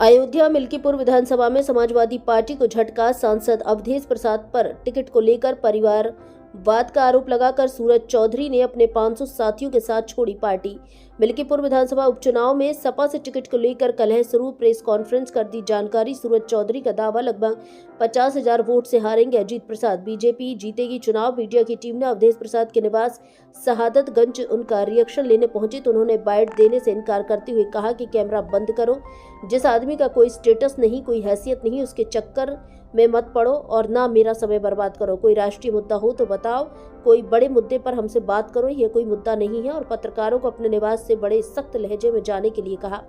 अयोध्या मिल्कीपुर विधानसभा में समाजवादी पार्टी को झटका। सांसद अवधेश प्रसाद पर टिकट को लेकर परिवारवाद का आरोप लगाकर सूरज चौधरी ने अपने 500 साथियों के साथ छोड़ी पार्टी। मिल्कीपुर विधानसभा उपचुनाव में सपा से टिकट को लेकर कलह शुरू। प्रेस कॉन्फ्रेंस कर दी जानकारी। सूरज चौधरी का दावा, लगभग 50,000 वोट से हारेंगे अजीत प्रसाद, बीजेपी जीतेगी चुनाव। मीडिया की टीम ने अवधेश प्रसाद के निवास शहादतगंज उनका रिएक्शन लेने पहुंची तो उन्होंने बाइट देने से इनकार करते हुए कहा कि कैमरा बंद करो। जिस आदमी का कोई स्टेटस नहीं, कोई हैसियत नहीं, उसके चक्कर में मत पड़ो और ना मेरा समय बर्बाद करो। कोई राष्ट्रीय मुद्दा हो तो बताओ, कोई बड़े मुद्दे पर हमसे बात करो, यह कोई मुद्दा नहीं है। और पत्रकारों को अपने निवास से बड़े सख्त लहजे में जाने के लिए कहा।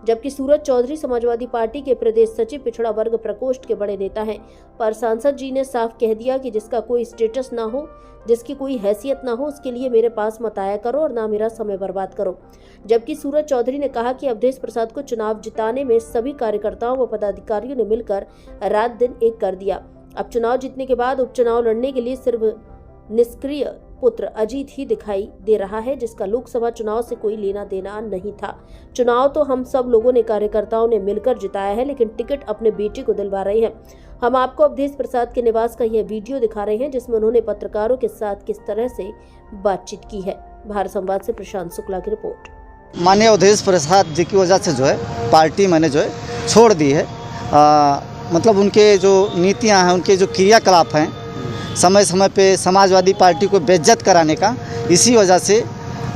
जबकि सूरज चौधरी समाजवादी पार्टी के प्रदेश सचिव पिछड़ा वर्ग प्रकोष्ठ के बड़े नेता हैं, पर सांसद जी ने साफ कह दिया कि जिसका कोई स्टेटस ना हो, जिसकी कोई हैसियत ना हो, उसके लिए मेरे पास मत आया करो और ना मेरा समय बर्बाद करो। जबकि सूरज चौधरी ने कहा कि अवधेश प्रसाद को चुनाव जिताने में सभी कार्यकर्ताओं व पदाधिकारियों ने मिलकर रात दिन एक कर दिया। अब चुनाव जीतने के बाद उपचुनाव लड़ने के लिए सिर्फ निष्क्रिय पुत्र अजीत ही दिखाई दे रहा है, जिसका लोकसभा चुनाव से कोई लेना देना नहीं था। चुनाव तो हम सब लोगों ने, कार्यकर्ताओं ने मिलकर जिताया है, लेकिन टिकट अपने बेटे को दिलवा रहे हैं। हम आपको अवधेश प्रसाद के निवास का यह वीडियो दिखा रहे हैं, जिसमें उन्होंने पत्रकारों के साथ किस तरह से बातचीत की है। भारत संवाद से प्रशांत शुक्ला की रिपोर्ट। माननीय अवधेश प्रसाद जी की वजह से जो है पार्टी मैंने जो है छोड़ दी है। मतलब उनके जो नीतियां हैं, उनके जो क्रियाकलाप हैं, समय समय पे समाजवादी पार्टी को बेइज्जत कराने का, इसी वजह से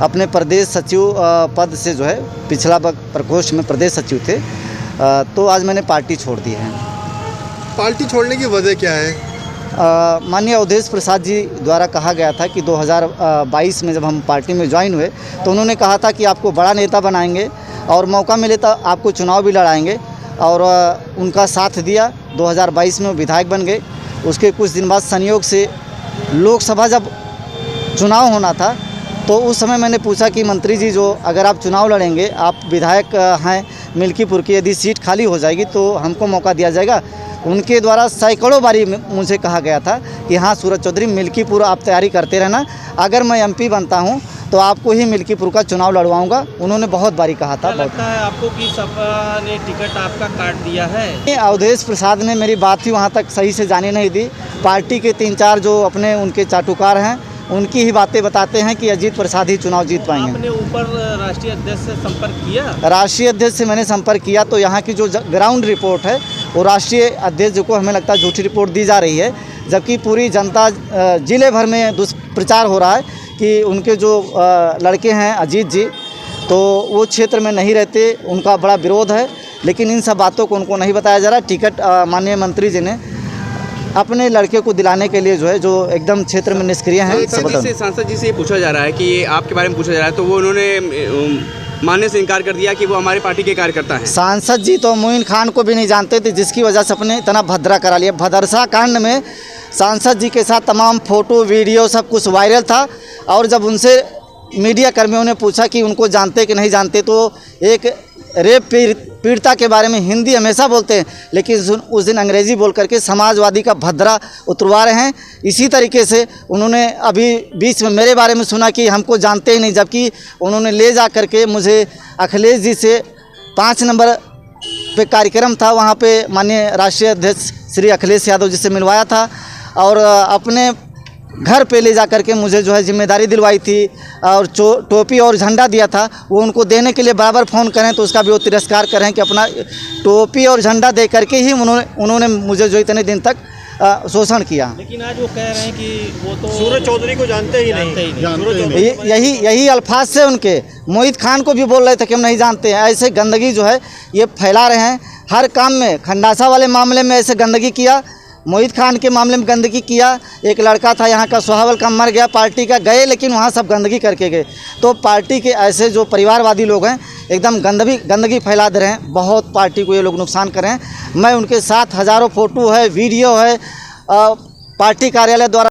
अपने प्रदेश सचिव पद से जो है पिछला प्रकोष्ठ में प्रदेश सचिव थे, तो आज मैंने पार्टी छोड़ दी है। पार्टी छोड़ने की वजह क्या है? माननीय अवधेश प्रसाद जी द्वारा कहा गया था कि 2022 में जब हम पार्टी में ज्वाइन हुए तो उन्होंने कहा था कि आपको बड़ा नेता बनाएंगे और मौका मिले तो आपको चुनाव भी लड़ाएंगे, और उनका साथ दिया। 2022 में वो विधायक बन गए। उसके कुछ दिन बाद संयोग से लोकसभा जब चुनाव होना था तो उस समय मैंने पूछा कि मंत्री जी, जो अगर आप चुनाव लड़ेंगे, आप विधायक हैं मिल्कीपुर की, यदि सीट खाली हो जाएगी तो हमको मौका दिया जाएगा। उनके द्वारा सैकड़ों बारी मुझसे कहा गया था कि हाँ सूरज चौधरी, मिल्कीपुर आप तैयारी करते रहना, अगर मैं एमपी बनता हूँ तो आपको ही मिल्कीपुर का चुनाव लड़वाऊंगा। उन्होंने बहुत बारी कहा था। लगता है आपको कि सपा ने टिकट आपका काट दिया है? अवधेश प्रसाद ने मेरी बात ही वहाँ तक सही से जाने नहीं दी। पार्टी के 3-4 जो अपने उनके चाटुकार हैं, उनकी ही बातें बताते हैं कि अजीत प्रसाद ही चुनाव जीत पाएंगे। आपने ऊपर राष्ट्रीय अध्यक्ष से संपर्क किया? राष्ट्रीय अध्यक्ष से मैंने संपर्क किया तो यहाँ की जो ग्राउंड रिपोर्ट है वो राष्ट्रीय अध्यक्ष को हमें लगता है झूठी रिपोर्ट दी जा रही है, जबकि पूरी जनता, जिले भर में दुष्प्रचार हो रहा है कि उनके जो लड़के हैं अजीत जी, तो वो क्षेत्र में नहीं रहते, उनका बड़ा विरोध है। लेकिन इन सब बातों को उनको नहीं बताया जा रहा। टिकट माननीय मंत्री जी ने अपने लड़के को दिलाने के लिए जो है, जो एकदम क्षेत्र में निष्क्रिय हैं। सांसद जी से ये पूछा जा रहा है कि आपके बारे में पूछा जा रहा है, तो वो उन्होंने मानने से इनकार कर दिया कि वो हमारी पार्टी के कार्यकर्ता हैं। सांसद जी तो मोइन खान को भी नहीं जानते थे, जिसकी वजह से अपने इतना भद्रा करा लिया। भदरसा कांड में सांसद जी के साथ तमाम फोटो वीडियो सब कुछ वायरल था, और जब उनसे मीडिया कर्मियों ने पूछा कि उनको जानते कि नहीं जानते, तो एक रेप पीड़िता के बारे में हिंदी हमेशा बोलते हैं, लेकिन उस दिन अंग्रेज़ी बोल करके समाजवादी का भद्रा उतरवा रहे हैं। इसी तरीके से उन्होंने अभी बीच में मेरे बारे में सुना कि हमको जानते ही नहीं, जबकि उन्होंने ले जा करके मुझे अखिलेश जी से 5 नंबर पे कार्यक्रम था, वहाँ पे माननीय राष्ट्रीय अध्यक्ष श्री अखिलेश यादव जी से मिलवाया था, और अपने घर पे ले जा करके मुझे जो है जिम्मेदारी दिलवाई थी, और टोपी और झंडा दिया था। वो उनको देने के लिए बराबर फ़ोन करें तो उसका भी वो तिरस्कार करें कि अपना टोपी और झंडा दे करके ही उन्होंने मुझे जो इतने दिन तक शोषण किया। लेकिन आज वो कह रहे हैं कि वो तो सूरज चौधरी को जानते ही नहीं। यही अल्फाज से उनके मोहित खान को भी बोल रहे थे कि हम नहीं जानते हैं। ऐसे गंदगी जो है ये फैला रहे हैं हर काम में। खंडासा वाले मामले में ऐसे गंदगी किया, मोहित खान के मामले में गंदगी किया। एक लड़का था यहाँ का सोहावल का, मर गया, पार्टी का गए, लेकिन वहाँ सब गंदगी करके गए। तो पार्टी के ऐसे जो परिवारवादी लोग हैं एकदम गंदगी फैला दे रहे हैं। बहुत पार्टी को ये लोग नुकसान कर रहे हैं। मैं उनके साथ हज़ारों फोटो है, वीडियो है, पार्टी कार्यालय द्वारा